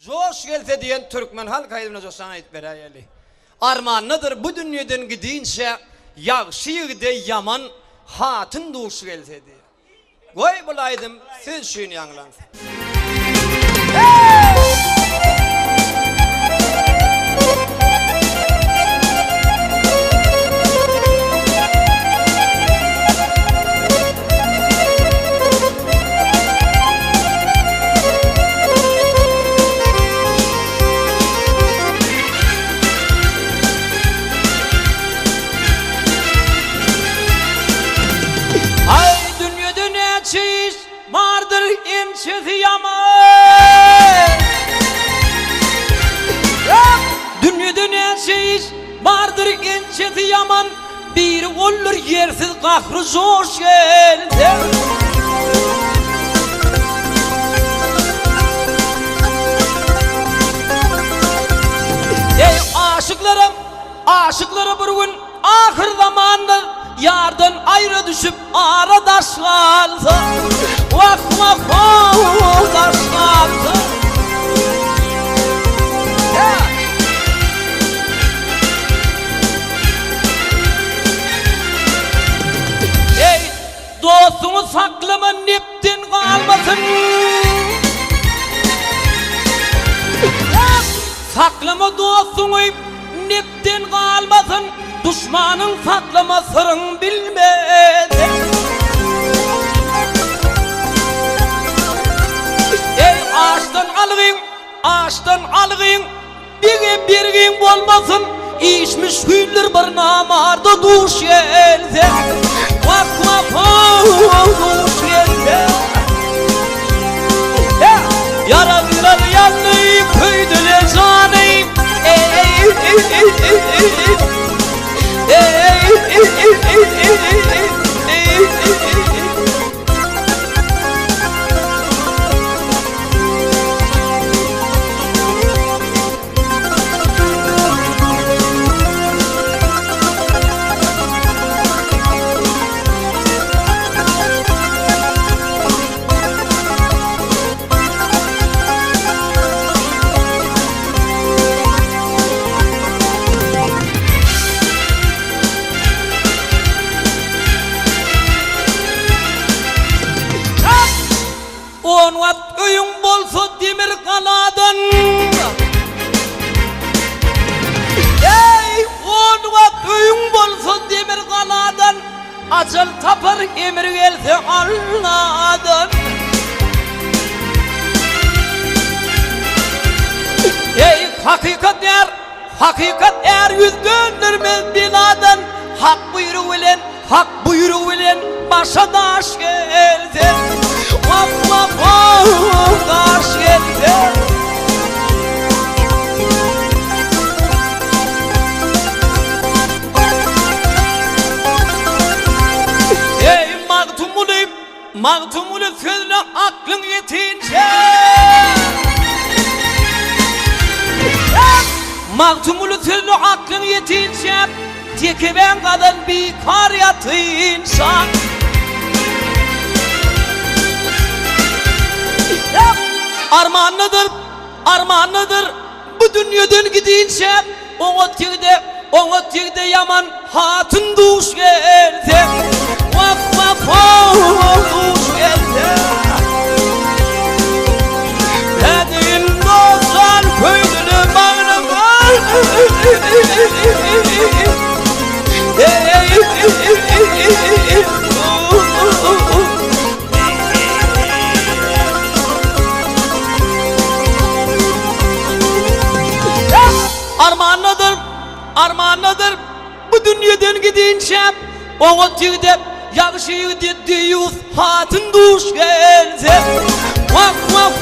Joş gelse diyen Türkmen halk aydımına coşan ayet berayeli. Armanıdır bu dünyadan gidince yakşı de yaman hatın duşu gelse diye. Goy bulaydım siz şunu yanılansın. Vardır imçesi yaman. Dünyada ne şey vardır imçesi yaman. Bir olur yersiz kahrı zor geldi. Ey aşıklarım, aşıkları bir gün ahir zamanda yardan ayrı düşüp aradaş kaldı. Vak vak aradaş kaldı. Ey dostunu saklama niptin kalmasın. Saklama dostunu niptin kalmasın. Düşmanın saklama sırrın bilmedi. Ey ağaçtan algın, bir gün olmasın. İşmiş güller bir namarda duş gelse. Vak vak duş gelse. Yara birer yanlayıp köydüle canayım. On vat öyün bolsa demir kanadın. Ey on vat öyün bolsa demir kanadın. Acıl tapar emir gelse anladın. Ey hakikat er yüz döndürmez binadan. Hak buyruğu bilen başa daş gelse. Vak vak daş gelse. Ey mağtumulu sözle aklın yetince. Mağtumulu sözle aklın yetince. Teki ben kadın bir kar yatınca. Armağanıdır bu dünyadan gidince. Ona tigde yaman hatın duş gelse. Vak vak duş gelse. Dediğin dostlar köydünü bağrıma. Armağanıdır bu dünyadan gidince. Ona tigde yakışıyı dedi yüz hatın duş gelse. Vak vak